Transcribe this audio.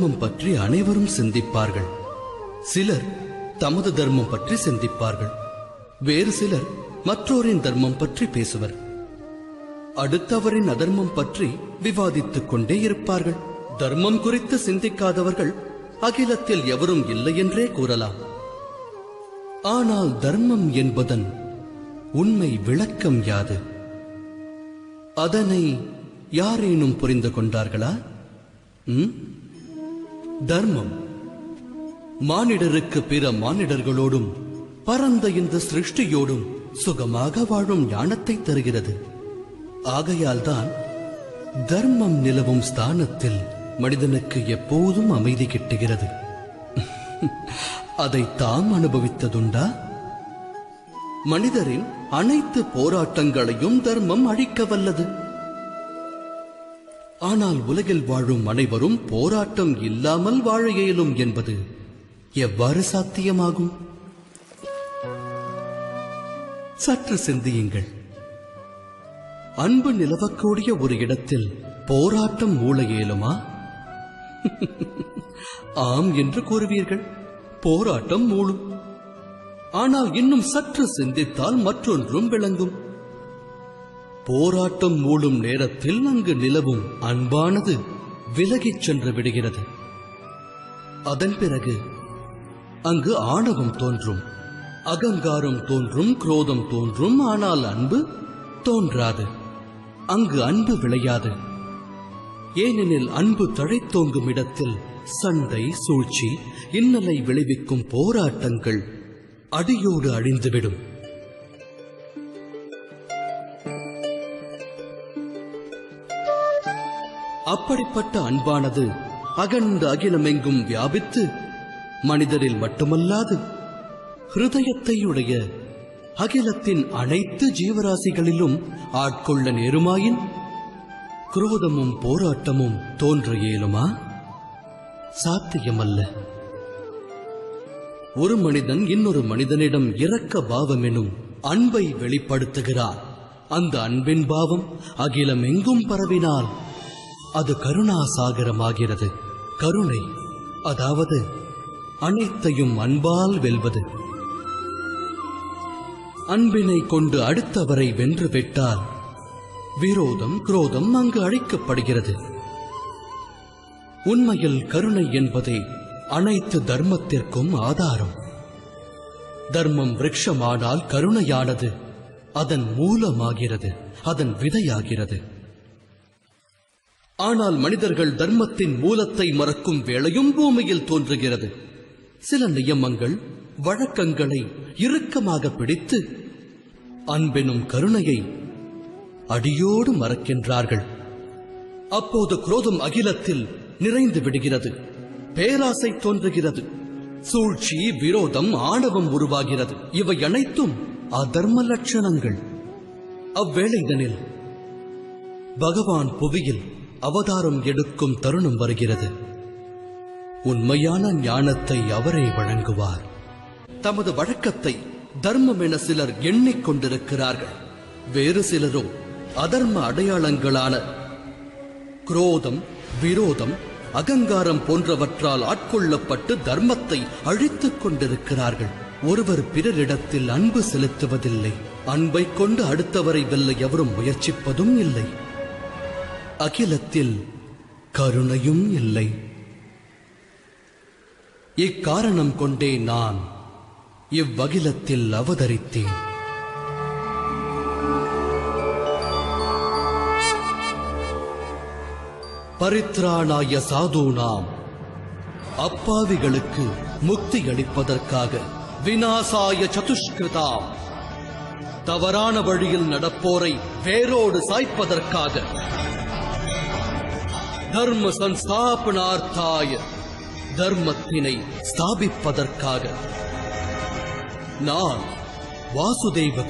தர்மம் பற்றி அனைவரும் சிந்திப்பார்கள். சிலர் தமது தர்மம் பற்றி சிந்திப்பார்கள். வேறு சிலர் மற்றோரின் தர்மம் பற்றி பேசுவர். அடுத்தவரின் அதர்மம் பற்றி விவாதித்துக் கொண்டே இருப்பார்கள். தர்மம் குறித்து சிந்திக்காதவர்கள் அகிலத்தில் எவரும் இல்லை என்றே கூறலாம். ஆனால் தர்மம் என்பதன் உண்மை விளக்கம் யாது? அதனை யாரேனும் புரிந்து கொண்டார்களா? தர்மம் மானிடருக்கு பிற மானிடர்களோடும் பரந்த இந்த சிருஷ்டியோடும் சுகமாக வாழும் ஞானத்தை தருகிறது. ஆகையால்தான் தர்மம் நிலவும் ஸ்தானத்தில் மனிதனுக்கு எப்போதும் அமைதி கிட்டுகிறது. அதை தாம் அனுபவித்ததுண்டா? மனிதரின் அனைத்து போராட்டங்களையும் தர்மம் அழிக்க வல்லது. ஆனால் உலகில் வாழும் அனைவரும் போராட்டம் இல்லாமல் வாழ இயலும் என்பது எவ்வாறு சாத்தியமாகும்? சற்று சிந்தியுங்கள். அன்பு நிலவக்கூடிய ஒரு இடத்தில் போராட்டம் மூள இயலுமா? ஆம் என்று கூறுவீர்கள், போராட்டம் மூளும். ஆனால் இன்னும் சற்று சிந்தித்தால் மற்றொன்றும் விளங்கும். போராட்டம் மூளும் நேரத்தில் அங்கு நிலவும் அன்பானது விலகிச் சென்று விடுகிறது. அதன் பிறகு அங்கு ஆணவம் தோன்றும், அகங்காரம் தோன்றும், குரோதம் தோன்றும். ஆனால் அன்பு தோன்றாது. அங்கு அன்பு விளையாது. ஏனெனில் அன்பு தழைத்தோங்கும் இடத்தில் சண்டை, சூழ்ச்சி, இன்னலை விளைவிக்கும் போராட்டங்கள் அடியோடு அழிந்துவிடும். அப்படிப்பட்ட அன்பானது அகண்ட அகிலமெங்கும் வியாபித்து மனிதரில் மட்டுமல்லாது ஹிருதயத்தை உடைய அகிலத்தின் அனைத்து ஜீவராசிகளிலும் ஆட்கொள்ள நேருமாயின் குரோதமும் போராட்டமும் தோன்ற இயலுமா? சாத்தியமல்ல. ஒரு மனிதன் இன்னொரு மனிதனிடம் இரக்க பாவம் எனும் அன்பை வெளிப்படுத்துகிறார். அந்த அன்பின் பாவம் அகிலம் எங்கும் பரவினால் அது கருணாசாகரமாகிறது. கருணை, அதாவது அனைத்தையும் அன்பால் வெல்வது. அன்பினை கொண்டு அடுத்தவரை வென்றுவிட்டால் விரோதம், குரோதம் அங்கு அழிக்கப்படுகிறது. உண்மையில் கருணை என்பதே அனைத்து தர்மத்திற்கும் ஆதாரம். தர்மம் விருட்சமானால் கருணையானது அதன் மூலமாகிறது, அதன் விதையாகிறது. ஆனால் மனிதர்கள் தர்மத்தின் மூலத்தை மறக்கும் வேளையும் பூமியில் தோன்றுகிறது. சில நியமங்கள், வழக்கங்களை இறுக்கமாக பிடித்து அன்பெனும் கருணையை அடியோடு மறக்கின்றார்கள். அப்போது குரோதம் அகிலத்தில் நிறைந்து விடுகிறது. பேராசை தோன்றுகிறது. சூழ்ச்சி, விரோதம், ஆணவம் உருவாகிறது. இவை அனைத்தும் அதர்ம லட்சணங்கள். அவ்வேளைதனில் பகவான் புவியில் அவதாரம் எடுக்கும் தருணம் வருகிறது. உண்மையான ஞானத்தை அவரே வழங்குவார். தமது வழக்கத்தை தர்மம் என சிலர் எண்ணிக்கொண்டிருக்கிறார்கள். வேறு சிலரோ அதர்ம அடையாளங்களான குரோதம், விரோதம், அகங்காரம் போன்றவற்றால் ஆட்கொள்ளப்பட்டு தர்மத்தை அழித்துக் கொண்டிருக்கிறார்கள். ஒருவர் பிறரிடத்தில் அன்பு செலுத்துவதில்லை. அன்பை கொண்டு அடுத்தவரை வெல்ல எவரும் முயற்சிப்பதும் இல்லை. அகிலத்தில் கருணையும் இல்லை. இக்காரணம் கொண்டே நான் இவ்வகிலத்தில் அவதரித்தேன். பரித்ராணாய சாதூனாம், அப்பாவிகளுக்கு முக்தி அளிப்பதற்காக, விநாசாய சதுஷ்கிருதாம், தவறான வழியில் நடப்போரை வேரோடு சாய்ப்பதற்காக, தர்ம சம்ஸ்தாபனார்த்தாய, தர்மத்தினை ஸ்தாபிப்பதற்காக நான் வாசுதேவ